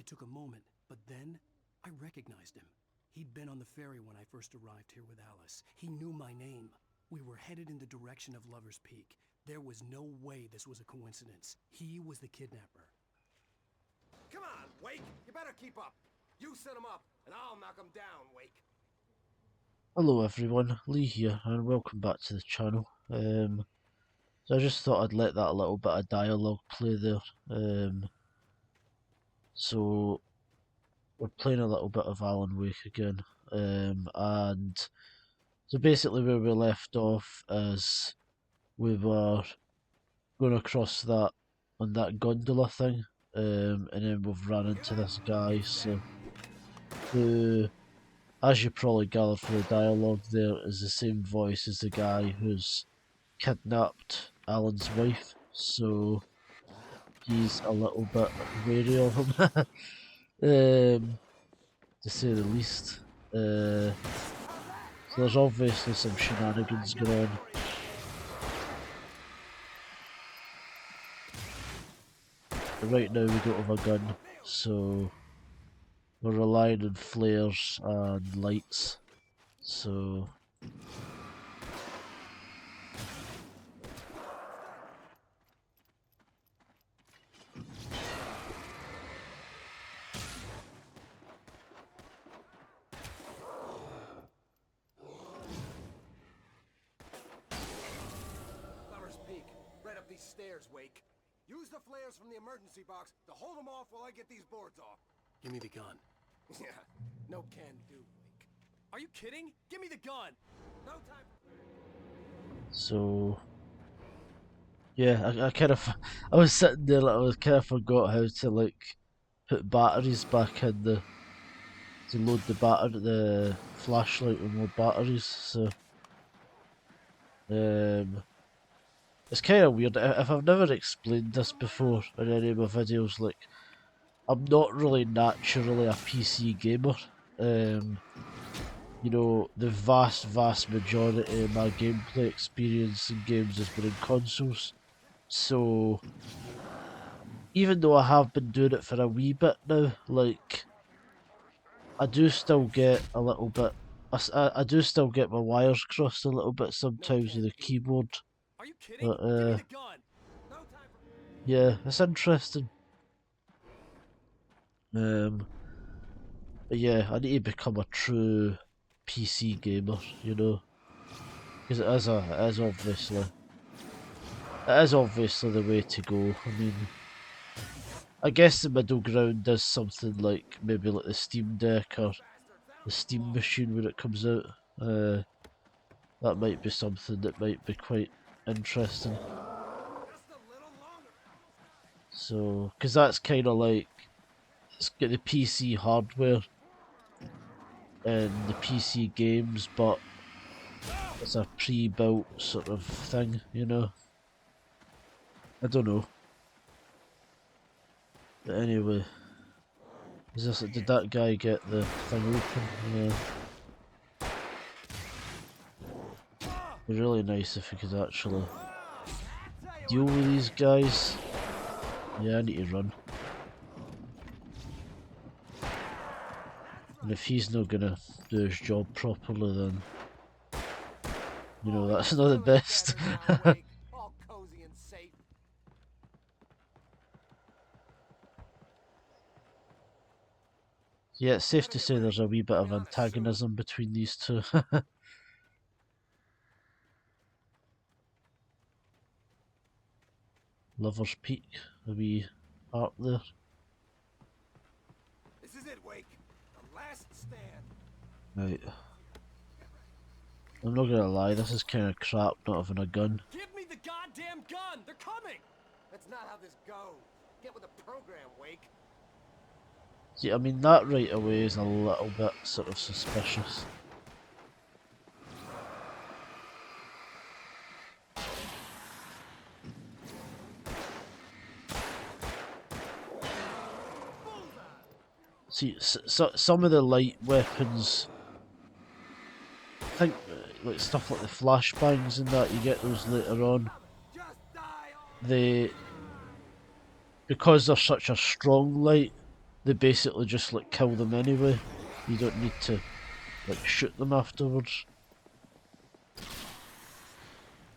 It took a moment, but then I recognized him. He'd been on the ferry when I first arrived here with Alice. He knew my name. We were headed in the direction of Lover's Peak. There was no way this was a coincidence. He was the kidnapper. Come on, Wake! You better keep up! You set him up, and I'll knock him down, Wake! Hello everyone, Lee here, and welcome back to the channel. So I just thought I'd let that little bit of dialogue play there. So we're playing a little bit of Alan Wake again, and so basically where we left off is we were going across that on that gondola thing, and then we've run into this guy. So who, as you probably gathered from the dialogue there, is the same voice as the guy who's kidnapped Alan's wife, so he's a little bit wary of him, to say the least. So there's obviously some shenanigans going on. But right now we don't have a gun, so we're relying on flares and lights, so Lover's Peak, right up these stairs, Wake. Use the flares from the emergency box to hold them off while I get these boards off. Give me the gun. Yeah, no can do, Wake. Are you kidding? Give me the gun! No time. So yeah, I kind of, I was sitting there like I kind of forgot how to like put batteries back in to load the flashlight with more batteries. So it's kind of weird. If I've never explained this before in any of my videos, like I'm not really naturally a PC gamer. You know, the vast majority of my gameplay experience in games has been in consoles. So even though I have been doing it for a wee bit now, like I do still get a little bit. I do still get my wires crossed a little bit sometimes with the keyboard. Are you kidding? But Give me the gun! No time for... yeah, it's interesting. But yeah, I need to become a true PC gamer, you know, because it is obviously the way to go. I mean, I guess the middle ground is something like maybe like the Steam Deck or the Steam Machine when it comes out. That might be something that might be quite interesting. Just a little longer. So, because that's kind of like, it's got the PC hardware and the PC games, but it's a pre-built sort of thing, you know. I don't know. But anyway, did that guy get the thing open? Yeah. It'd be really nice if we could actually deal with these guys. Yeah, I need to run. And if he's not gonna do his job properly, then you know that's not the best. All cozy and safe. Yeah, it's safe to say there's a wee bit of antagonism between these two. Lover's Peak, a wee art there. This is it, Wake. The last stand. Right. I'm not gonna lie, this is kind of crap not having a gun. Give me the goddamn gun! They're coming! That's not how this goes. Get with the program, Wake. See, I mean, that right away is a little bit sort of suspicious. See, some of the light weapons, I think, like stuff like the flashbangs and that, you get those later on. Just die They, because they're such a strong light, they basically just like kill them anyway. You don't need to like shoot them afterwards.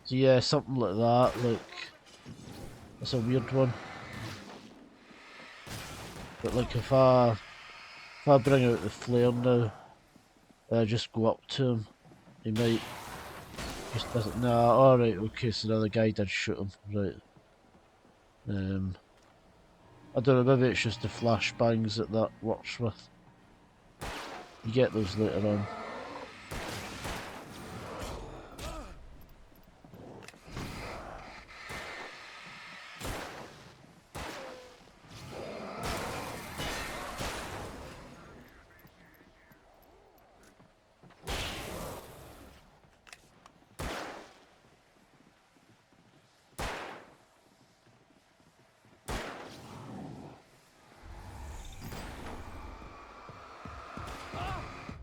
So yeah, something like that, like, that's a weird one. But like if I bring out the flare now, I just go up to him, he might just doesn't, nah, alright, okay, so now the guy did shoot him, right. I don't know, maybe it's just the flashbangs that works with. You get those later on.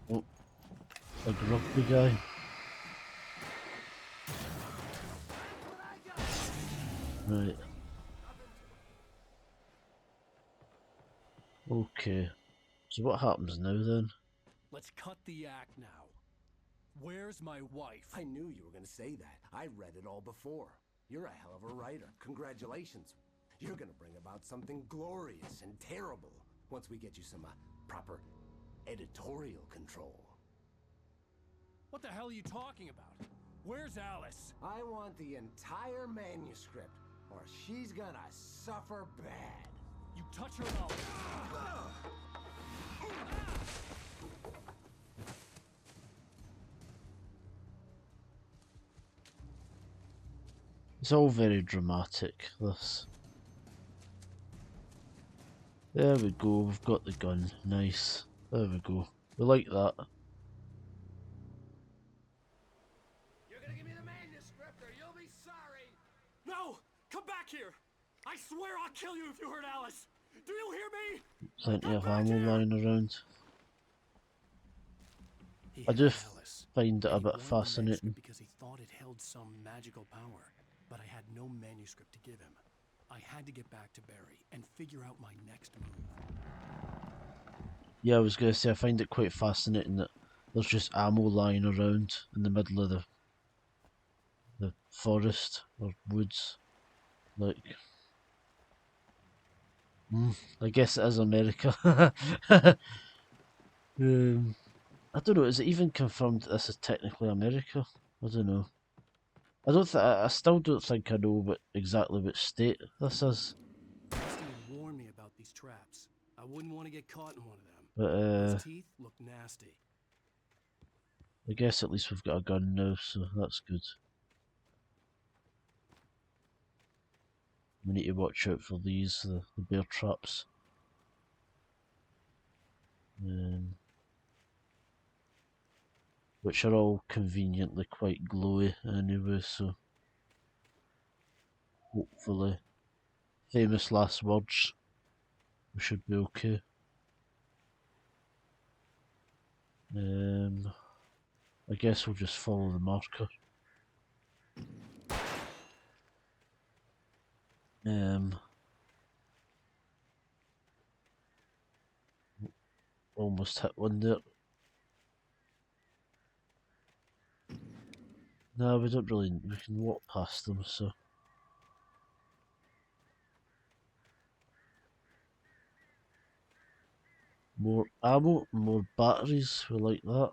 Oh, like a rugby guy. Right. Okay. So what happens now then? Let's cut the act now. Where's my wife? I knew you were gonna say that. I read it all before. You're a hell of a writer. Congratulations. You're gonna bring about something glorious and terrible once we get you some proper editorial control. What the hell are you talking about? Where's Alice? I want the entire manuscript, or she's gonna suffer bad. You touch her and I'll... It's all very dramatic, this. There we go, we've got the gun. Nice. There we go. We like that. You're gonna give me the manuscript, or you'll be sorry! No! Come back here! I swear I'll kill you if you hurt Alice! Do you hear me? Plenty of ammo lying around. He I had do Alice, find it a and he bit wanted the fascinating. manuscript because he thought it held some magical power, but I had no manuscript to give him. I had to get back to Barry and figure out my next move. Yeah, I was gonna say I find it quite fascinating that there's just ammo lying around in the middle of the forest or woods. Like, I guess it is America. I don't know. Is it even confirmed that this is technically America? I don't know. I still don't think I know exactly which state this is. Rusty had warned me about these traps. I wouldn't want to get caught in one of them. But His teeth look nasty. I guess at least we've got a gun now, so that's good. We need to watch out for these, the bear traps. Which are all conveniently quite glowy anyway, so hopefully, famous last words, we should be okay. I guess we'll just follow the marker. Almost hit one there. No, we don't really, we can walk past them, so. More ammo, more batteries, we like that.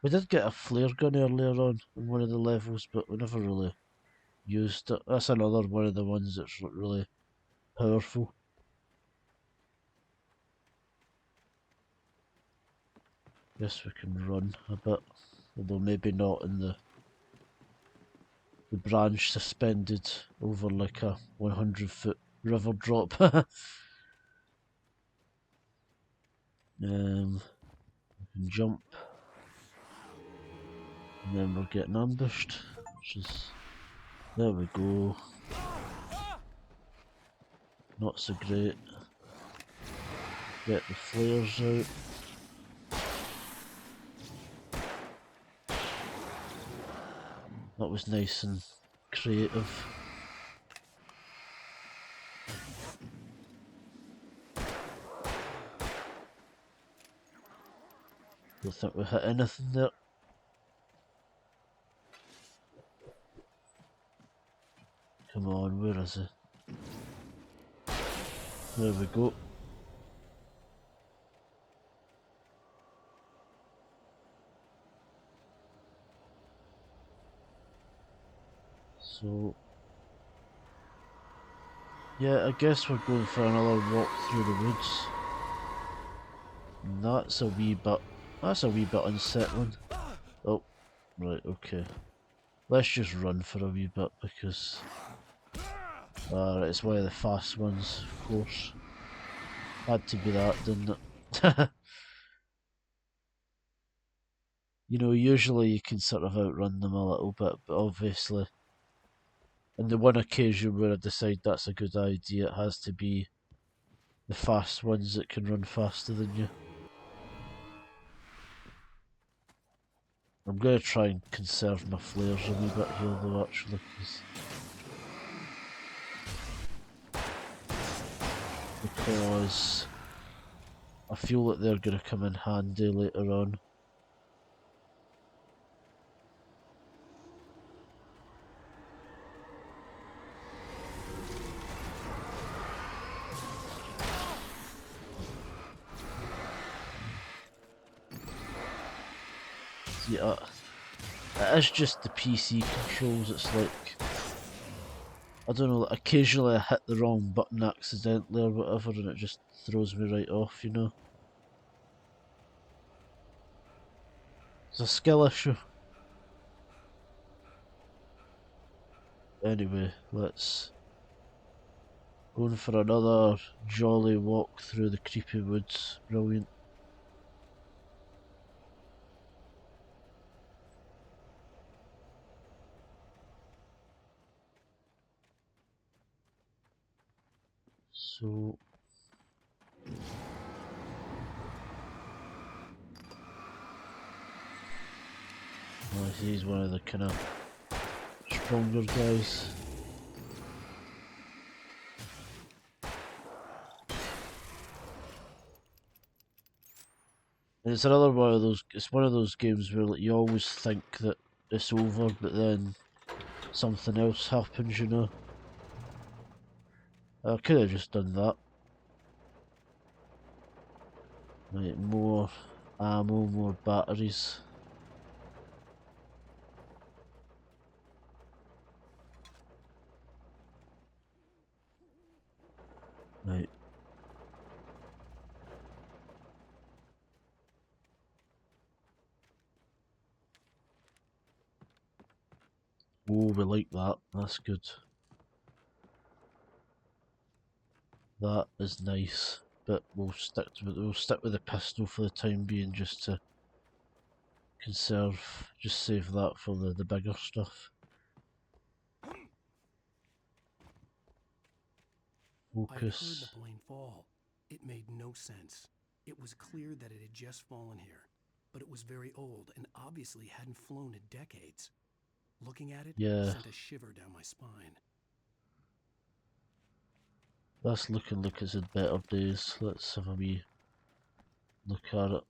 We did get a flare gun earlier on in one of the levels, but we never really used it. That's another one of the ones that's really powerful. Guess we can run a bit, although maybe not in the branch suspended over like a 100-foot river drop. We can jump, and then we're getting ambushed, which is, there we go. Not so great. Get the flares out. That was nice and creative. Don't think we hit anything there. Come on, where is it? There we go. So, yeah, I guess we're going for another walk through the woods. And that's a wee bit unsettling. Oh, right, okay. Let's just run for a wee bit because it's one of the fast ones, of course. Had to be that, didn't it? You know, usually you can sort of outrun them a little bit, but obviously, on the one occasion where I decide that's a good idea, it has to be the fast ones that can run faster than you. I'm going to try and conserve my flares a wee bit here though, actually, because I feel that they're going to come in handy later on. Yeah, it is just the PC controls. It's like, I don't know, occasionally I hit the wrong button accidentally or whatever and it just throws me right off, you know. It's a skill issue. Anyway, let's go for another jolly walk through the creepy woods. Brilliant. So, he's one of the kind of stronger guys. And it's another one of those. It's one of those games where like, you always think that it's over, but then something else happens. You know. I could have just done that. Right, more ammo, more batteries. Right. Oh, we like that. That's good. That is nice. But we'll stick with the pistol for the time being, just to conserve. Just save that for the bigger stuff. I heard Focus. the plane fall. It made no sense. It was clear that it had just fallen here, but it was very old and obviously hadn't flown in decades. Looking at it Yeah. sent a shiver down my spine. That's looking like it's in better days. Let's have a wee look at it.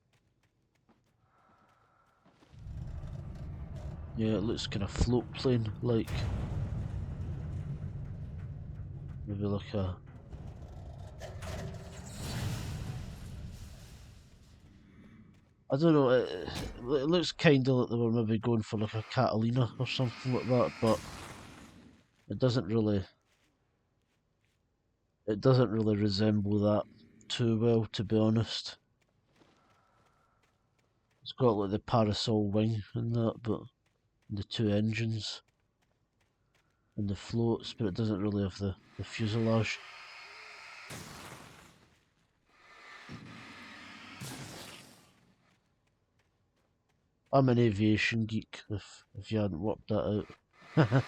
Yeah, it looks kind of float plane like. Maybe like a. I don't know, it looks kind of like they were maybe going for like a Catalina or something like that, but it doesn't really resemble that too well, to be honest. It's got like the parasol wing and that, but the two engines and the floats, but it doesn't really have the fuselage. I'm an aviation geek, if you hadn't worked that out.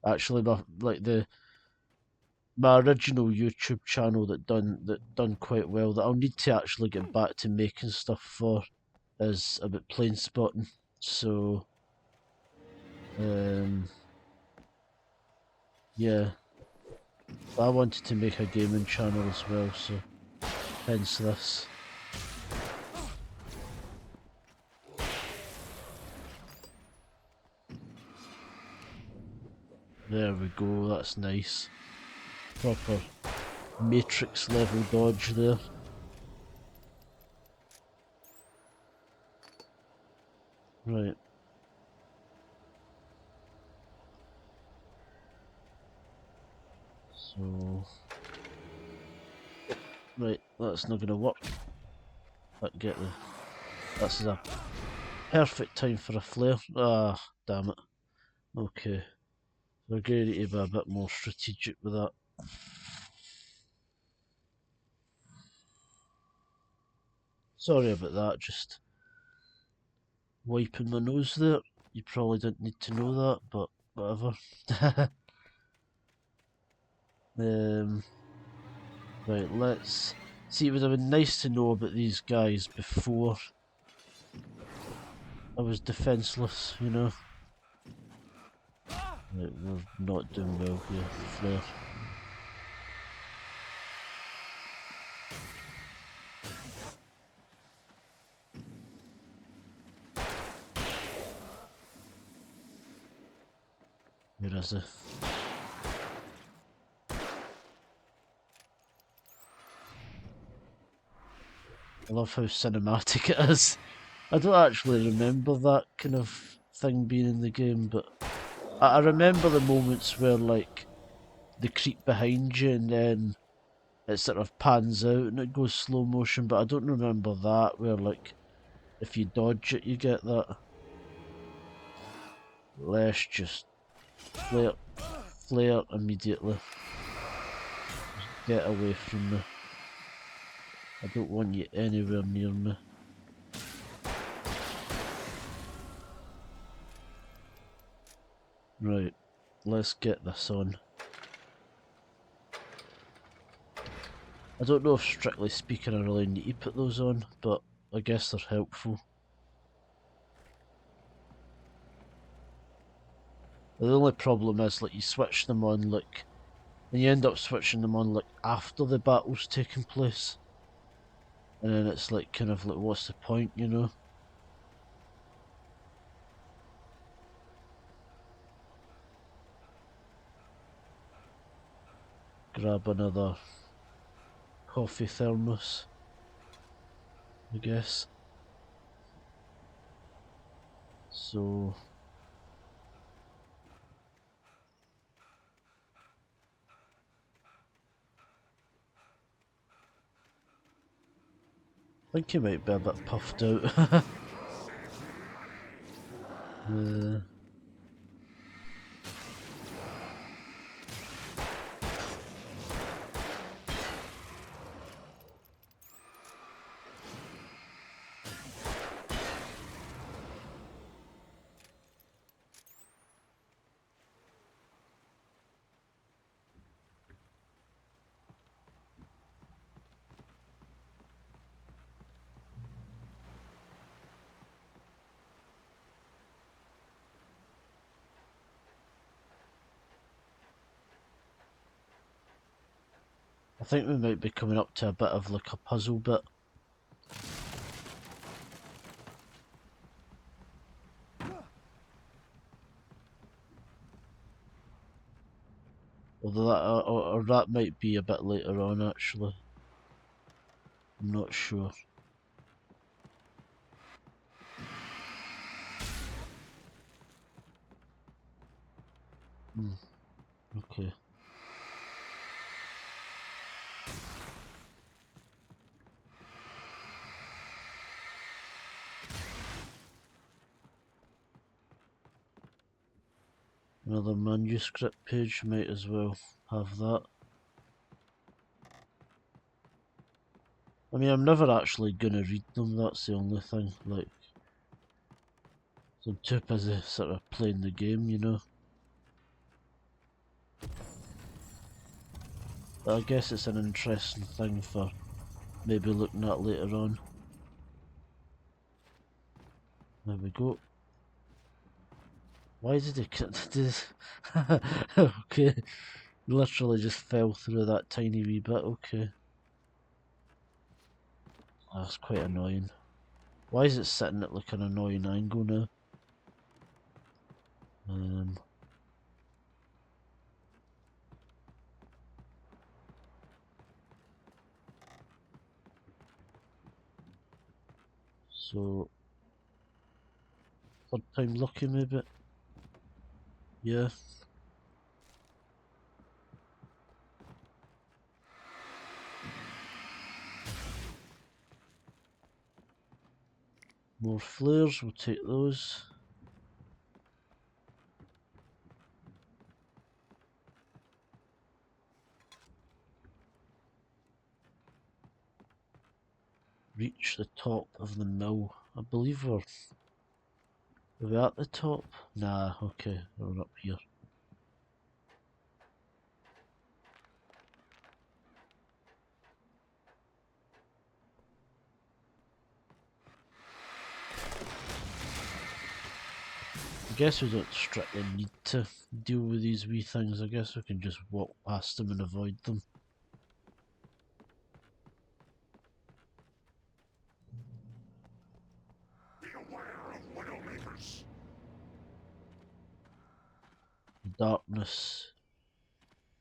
Actually, my original YouTube channel that done quite well, that I'll need to actually get back to making stuff for, is about plane spotting. So, yeah, but I wanted to make a gaming channel as well, so hence this. There we go, that's nice. Proper Matrix level dodge there. Right. So... Right, that's not gonna work. But get the... This is a perfect time for a flare. Ah, damn it. Okay. We're going to be a bit more strategic with that. Sorry about that, just wiping my nose there. You probably didn't need to know that, but whatever. Right, let's see. It would have been nice to know about these guys before I was defenseless, you know. Right, we're not doing well here, flare. Where is he? I love how cinematic it is. I don't actually remember that kind of thing being in the game, but I remember the moments where, like, they creep behind you and then it sort of pans out and it goes slow motion, but I don't remember that, where, like, if you dodge it, you get that. Let's just flare immediately. Just get away from me. I don't want you anywhere near me. Right, let's get this on. I don't know if, strictly speaking, I really need to put those on, but I guess they're helpful. The only problem is, like, you switch them on, like, and you end up switching them on, like, after the battle's taking place. And then it's like, kind of like, what's the point, you know? Grab another coffee thermos, I guess. So... I think he might be a bit puffed out. I think we might be coming up to a bit of like a puzzle bit. Although that, or that might be a bit later on actually. I'm not sure. Okay. Another manuscript page, might as well have that. I mean, I'm never actually gonna read them, that's the only thing, like... So I'm too busy sort of playing the game, you know? But I guess it's an interesting thing for maybe looking at later on. There we go. Why did he cut this? Okay. Literally just fell through that tiny wee bit, okay. That's quite annoying. Why is it sitting at like an annoying angle now? So, third time lucky maybe? Yeah. More flares, we'll take those. Reach the top of the mill. I believe are we at the top? Nah, okay, we're up here. I guess we don't strictly need to deal with these wee things. I guess we can just walk past them and avoid them. Darkness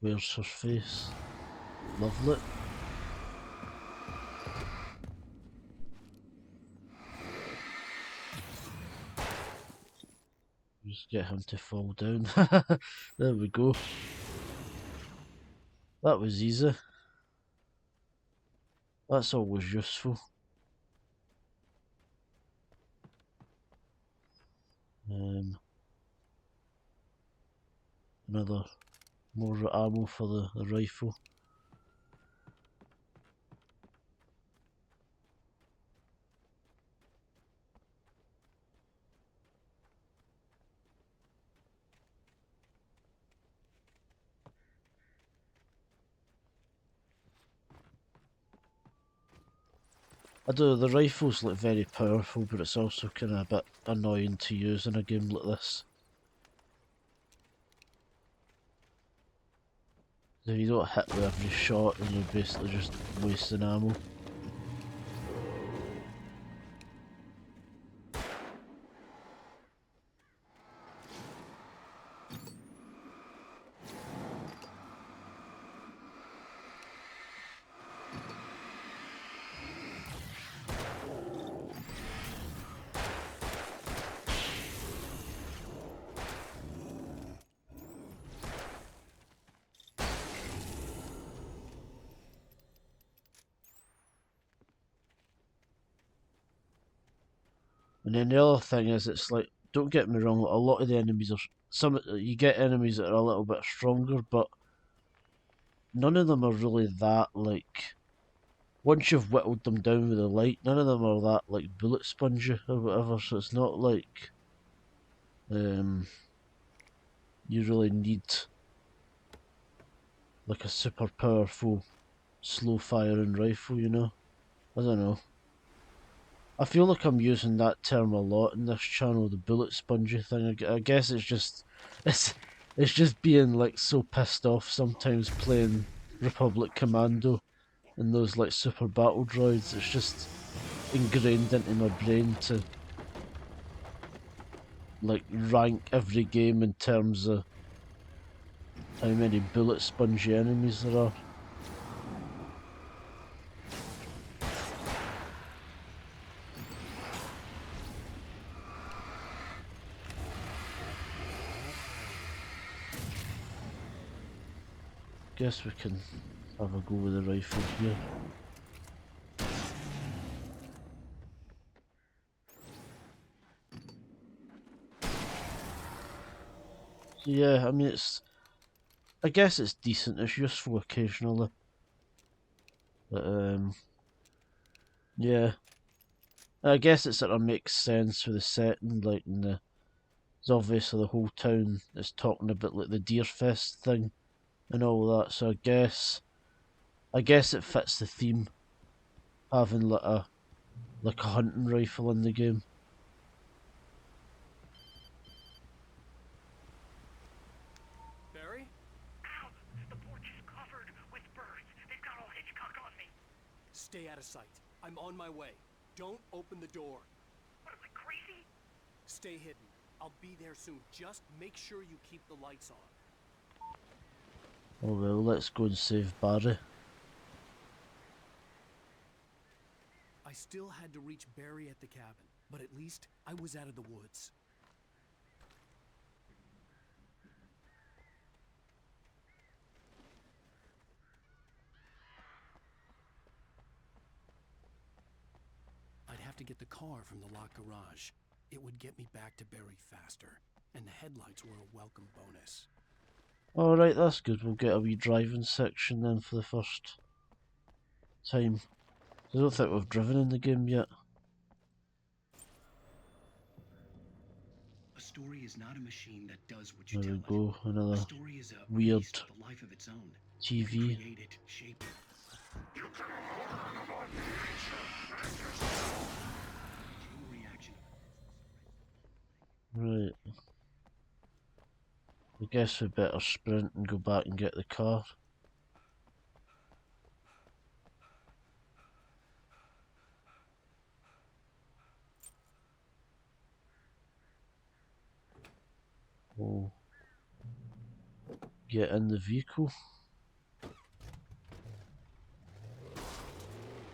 wears her face. Lovely. Just get him to fall down. There we go. That was easy. That's always useful. Another more ammo for the rifle. I do, the rifle's like very powerful, but it's also kind of a bit annoying to use in a game like this. If you don't hit with every shot, then you're basically just wasting ammo. And then the other thing is, it's like, don't get me wrong, a lot of the enemies are, you get enemies that are a little bit stronger, but none of them are really that, like, once you've whittled them down with the light, none of them are that, like, bullet spongy or whatever, so it's not like, you really need, like, a super powerful, slow firing rifle, you know? I don't know. I feel like I'm using that term a lot in this channel, the bullet spongy thing. I guess it's just it's just being like so pissed off sometimes playing Republic Commando and those like super battle droids. It's just ingrained into my brain to like rank every game in terms of how many bullet spongy enemies there are. Guess we can have a go with the rifle here. So yeah, I mean I guess it's decent, it's useful occasionally. But yeah. I guess it sort of makes sense for the setting, like in the it's obviously the whole town is talking about like the Deerfest thing and all that, so I guess it fits the theme having like a hunting rifle in the game. Barry? Ow! The porch is covered with birds. They've got all Hitchcock on me. Stay out of sight. I'm on my way. Don't open the door. What am I, crazy? Stay hidden. I'll be there soon. Just make sure you keep the lights on. Oh well, let's go and save Barry. I still had to reach Barry at the cabin, but at least I was out of the woods. I'd have to get the car from the locked garage. It would get me back to Barry faster, and the headlights were a welcome bonus. Alright, that's good. We'll get a wee driving section then for the first time. I don't think we've driven in the game yet. A story is not a machine that does what There you we tell go, it. A another story is a weird beast with a life of its own. You can TV. create it, shape it. Chain reaction. Right. I guess we better sprint and go back and get the car. We'll get in the vehicle.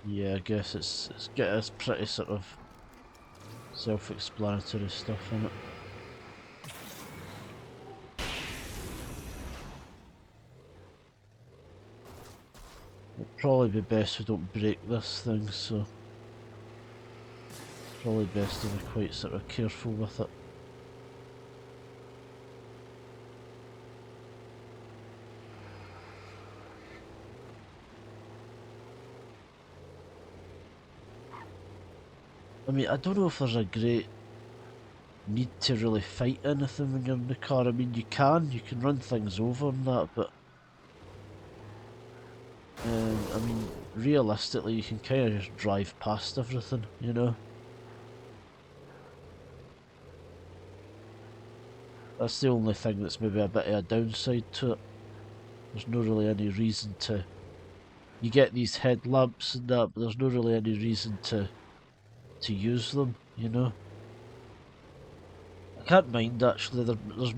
Yeah, I guess it's pretty sort of self-explanatory stuff in it. It'd probably be best we don't break this thing, so probably best to be quite sort of careful with it. I mean, I don't know if there's a great need to really fight anything when you're in the car. I mean, you can run things over and that, but I mean, realistically, you can kind of just drive past everything, you know? That's the only thing that's maybe a bit of a downside to it. There's no really any reason to... You get these headlamps and that, but there's no really any reason to use them, you know? I can't mind actually, there's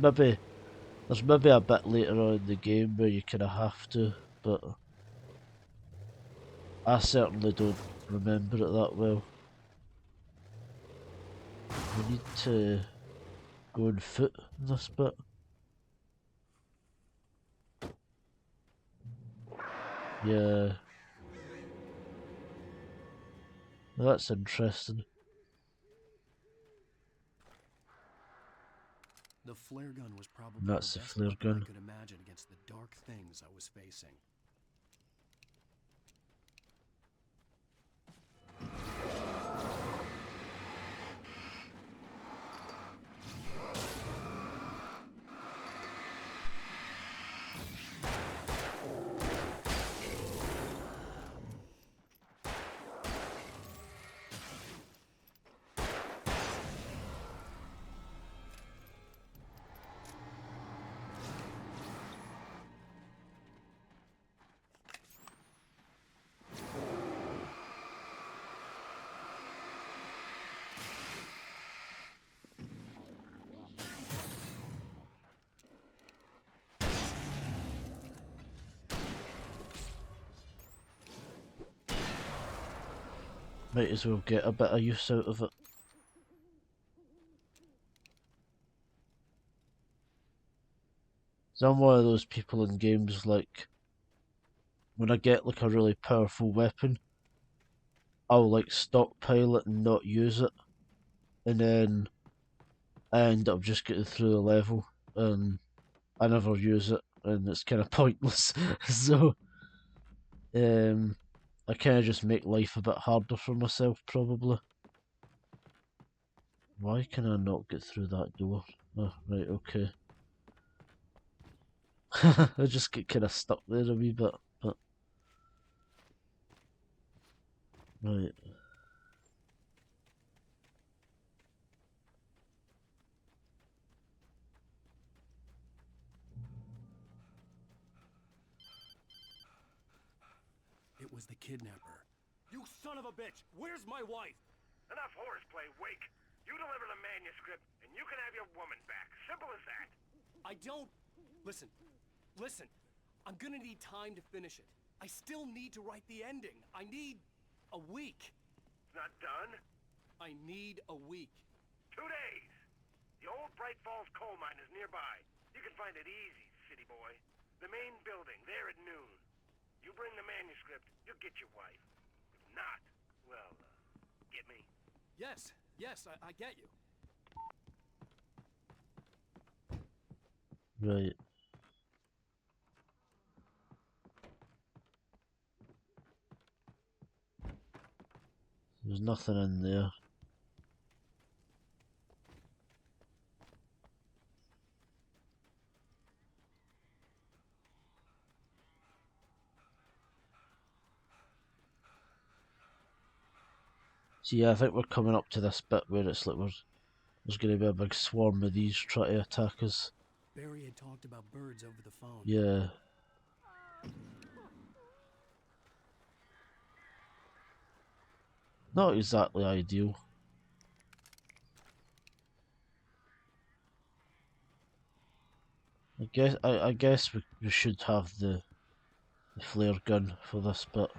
maybe a bit later on in the game where you kinda have to, but I certainly don't remember it that well. We need to go on foot in this bit. Yeah. Well, that's interesting. The flare gun was probably That's the the best flare weapon gun. I could imagine against the dark things I was facing. Might as well get a bit of use out of it. So I'm one of those people in games, like, when I get like a really powerful weapon, I'll like stockpile it and not use it, and then I end up just getting through the level and I never use it, and it's kind of pointless. So, I kind of just make life a bit harder for myself, probably. Why can I not get through that door? Oh, right, okay. I just get kind of stuck there a wee bit, but... Right. It was the kidnapper. You son of a bitch! Where's my wife? Enough horseplay, Wake. You deliver the manuscript, and you can have your woman back. Simple as that. I don't... Listen. I'm gonna need time to finish it. I still need to write the ending. I need... a week. Not done? I need a week. 2 days. The old Bright Falls coal mine is nearby. You can find it easy, city boy. The main building, there at noon. You bring the manuscript, you'll get your wife. If not, well, get me. Yes, I get you. Right. There's nothing in there. So yeah, I think we're coming up to this bit where it's like there's going to be a big swarm of these trying to attack us. Barry had talked about birds over the phone. Yeah. Not exactly ideal. I guess we should have the flare gun for this bit.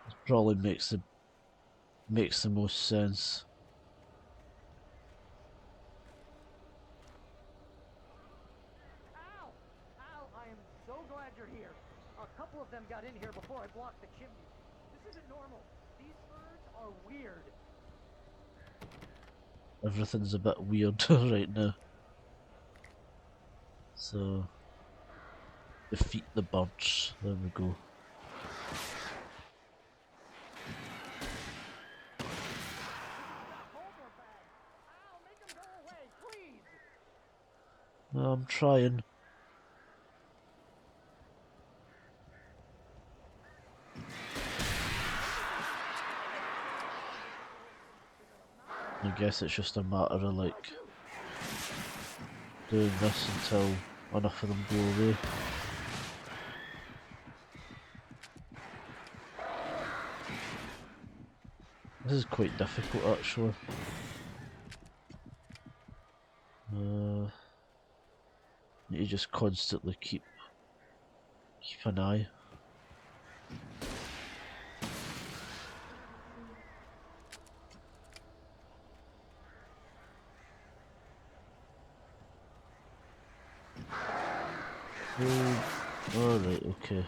It probably makes the most sense. Ow! Ow! I am so glad you're here. A couple of them got in here before I blocked the chimney. This isn't normal. These birds are weird. Everything's a bit weird right now. So, defeat the birds. There we go. Ow! Make them go away, please! I'm trying. I guess it's just a matter of like doing this until enough of them go away. This is quite difficult actually. Need to just constantly keep an eye. Oh, alright, okay.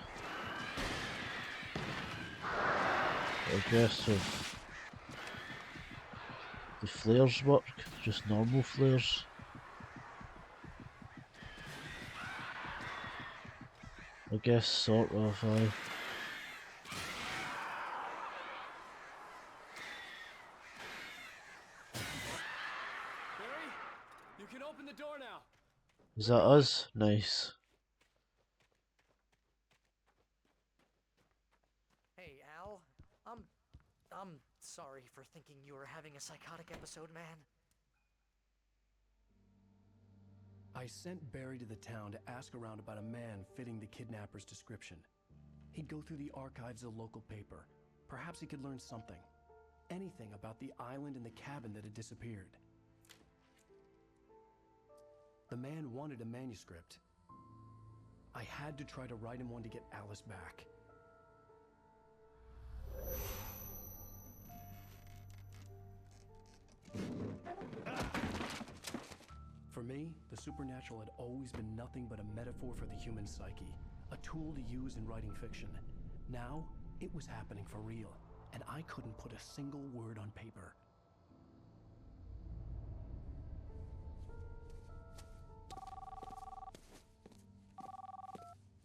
I guess if the flares work, just normal flares. I guess sort of, aye. Barry, you can open the door now. Is that us? Nice. Hey, Al. I'm sorry for thinking you were having a psychotic episode, man. I sent Barry to the town to ask around about a man fitting the kidnapper's description. He'd go through the archives of the local paper. Perhaps he could learn something. Anything about the island and the cabin that had disappeared. The man wanted a manuscript. I had to try to write him one to get Alice back. For me, the supernatural had always been nothing but a metaphor for the human psyche, a tool to use in writing fiction. Now, it was happening for real, and I couldn't put a single word on paper.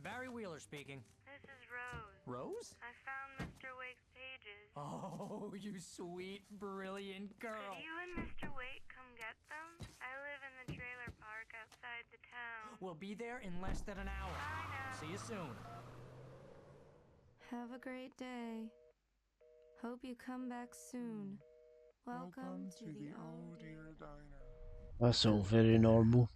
Barry Wheeler speaking. This is Rose. Rose? I found Mr. Wake's pages. Oh, you sweet, brilliant girl. Could you and Mr. Wake come get them? I live in the trailer park outside the town. We'll be there in less than an hour. I know. See you soon. Have a great day. Hope you come back soon. Welcome to the old dear diner. That's all very normal.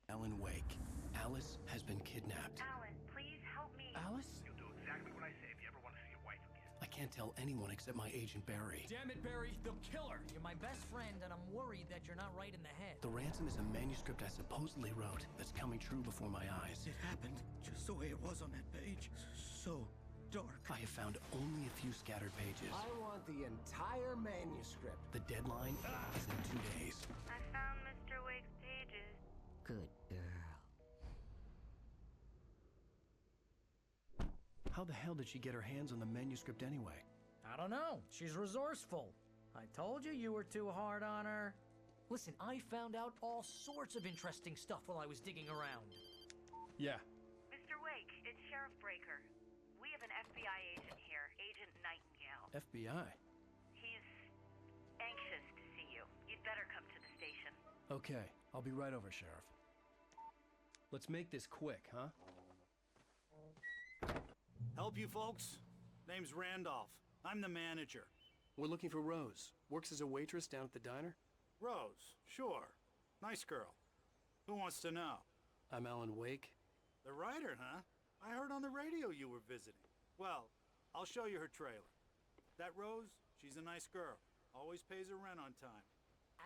Alan Wake. Alice has been kidnapped. Alan, please help me. Alice? You'll do exactly what I say if you ever want to see your wife again. I can't tell anyone except my agent Barry. Damn it, Barry, they'll kill her. You're my best friend, and I'm worried that you're not right in the head. The ransom is a manuscript I supposedly wrote that's coming true before my eyes. It happened just the way it was on that page. So dark. I have found only a few scattered pages. I want the entire manuscript. The deadline is in 2 days. I found Mr. Wake's pages. Good girl. How the hell did she get her hands on the manuscript anyway? I don't know. She's resourceful. I told you you were too hard on her. Listen, I found out all sorts of interesting stuff while I was digging around. Yeah. Mr. Wake, it's Sheriff Breaker. We have an FBI agent here, Agent Nightingale. FBI? He's anxious to see you. You'd better come to the station. Okay, I'll be right over, Sheriff. Let's make this quick, huh? Help you folks? Name's Randolph. I'm the manager. We're looking for Rose. Works as a waitress down at the diner. Rose, sure. Nice girl. Who wants to know? I'm Alan Wake. The writer, huh? I heard on the radio you were visiting. Well, I'll show you her trailer. That Rose, she's a nice girl. Always pays her rent on time.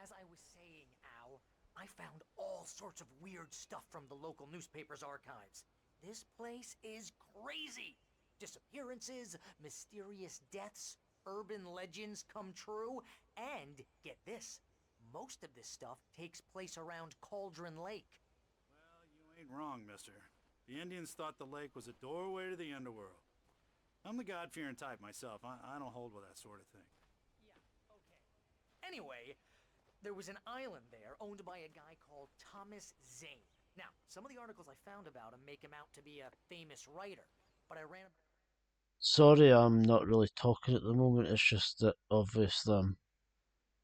As I was saying, Al, I found all sorts of weird stuff from the local newspaper's archives. This place is crazy. Disappearances, mysterious deaths, urban legends come true, and get this, most of this stuff takes place around Cauldron Lake. Well, you ain't wrong, mister. The Indians thought the lake was a doorway to the underworld. I'm the God-fearing type myself. I don't hold with that sort of thing. Yeah, okay. Anyway, there was an island there owned by a guy called Thomas Zane. Now, some of the articles I found about him make him out to be a famous writer, but I ran... Sorry, I'm not really talking at the moment. It's just that obviously I'm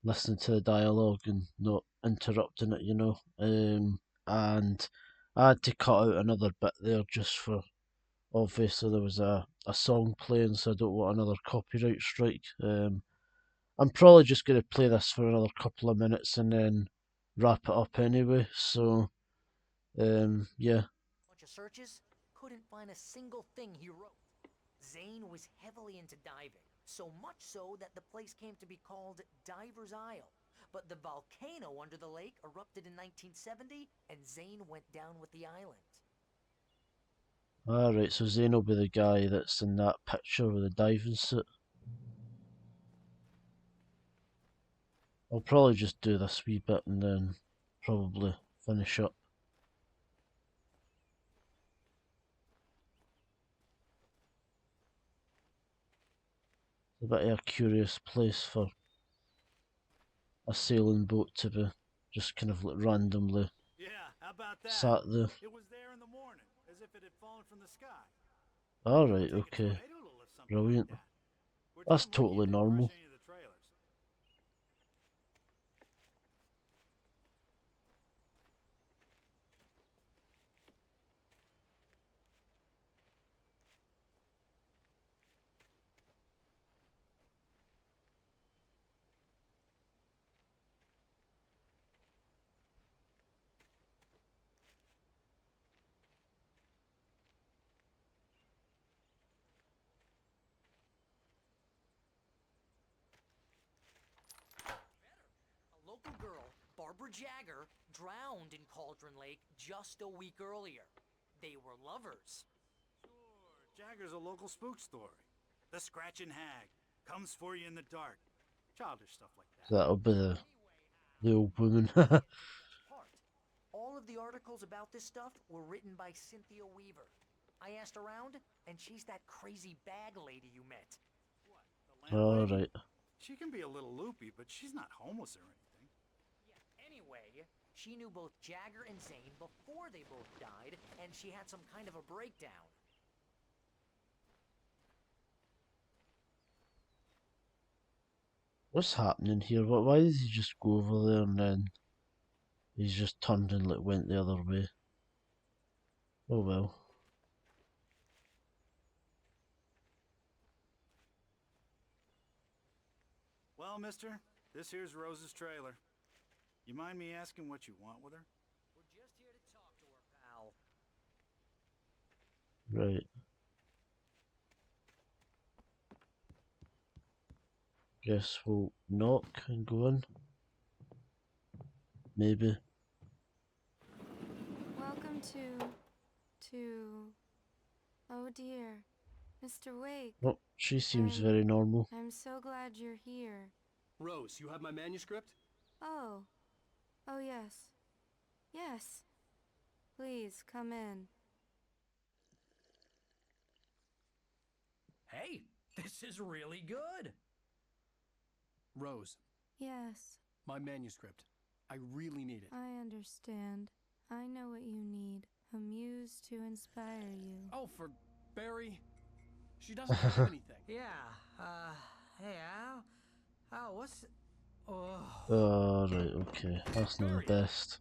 listening to the dialogue and not interrupting it, you know. And I had to cut out another bit there just for obviously there was a song playing, so I don't want another copyright strike. I'm probably just going to play this for another couple of minutes and then wrap it up anyway. So, yeah. Bunch of searches, couldn't find a single thing he wrote. Zane was heavily into diving, so much so that the place came to be called Diver's Isle. But the volcano under the lake erupted in 1970, and Zane went down with the island. Alright, so Zane will be the guy that's in that picture with the diving suit. I'll probably just do this wee bit and then probably finish up. A bit of a curious place for a sailing boat to be just kind of like randomly Yeah, how about that? sat there. It was there in the morning, as if it had fallen from the sky. Alright, Take a okay. tornado to lift something like Brilliant. that. We're That's damn lucky totally it didn't normal. crush any of the trailers. A local girl, Barbara Jagger, drowned in Cauldron Lake just a week earlier. They were lovers. Sure, Jagger's a local spook story. The Scratching Hag comes for you in the dark. Childish stuff like that. That'll be the old woman. Part. All of the articles about this stuff were written by Cynthia Weaver. I asked around, and she's that crazy bag lady you met. What, the landlady? Alright. She can be a little loopy, but she's not homeless or anything. Yeah, anyway, she knew both Jagger and Zane before they both died, and she had some kind of a breakdown. What's happening here? Why did he just go over there and then he's just turned and like went the other way? Oh well. Well, mister, this here's Rose's trailer. You mind me asking what you want with her? We're just here to talk to her, pal. Right. Guess we'll knock and go in. Maybe. Welcome to... Oh dear. Mr. Wake. Oh, she seems I'm- very normal. I'm so glad you're here. Rose, you have my manuscript? Oh. Oh, yes. Yes. Please, come in. Hey, this is really good. Rose, Yes, my manuscript. I really need it. I understand. I know what you need. A muse to inspire you. Oh, for Barry. She doesn't have anything. Yeah, hey, Al? Al, what's... Oh... Oh, right, okay. That's not the best.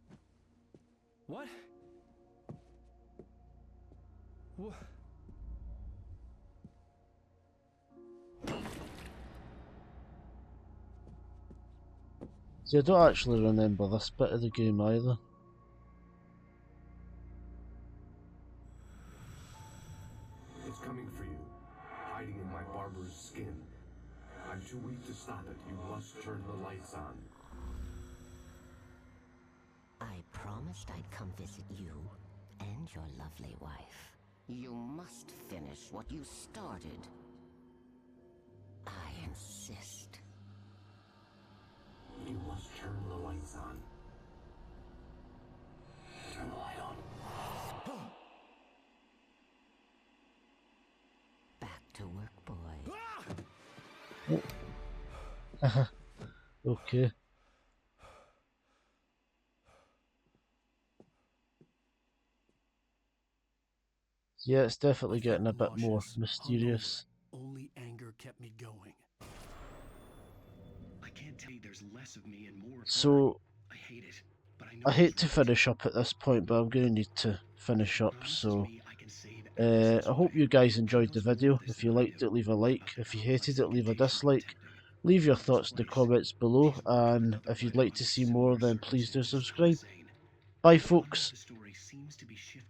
What? What? See, I don't actually remember this bit of the game either. It's coming for you, hiding in my barber's skin. I'm too weak to stop it. You must turn the lights on. I promised I'd come visit you and your lovely wife. You must finish what you started. I insist. You must turn the lights on. Turn the light on. Back to work, boy. Okay. Yeah, it's definitely getting a bit more Nauseous, mysterious. hungover. Only anger kept me going. I can't tell you there's less of me and more of her. So, I hate it, but I know I hate it's to right. finish up at this point, but I'm going to need to finish up, Promise so... me I can save Alice's I hope wife. you guys She enjoyed the knows more video. of this If you than I liked do. it, leave a like. I've If you had my hated it, leave a reputation dislike. protecting. Leave your This thoughts in the place, comments below, these women and and the if you'd right like to under see similar more, then please do circumstances drive subscribe. insane. Bye, The tone of folks. the story seems to be shifting.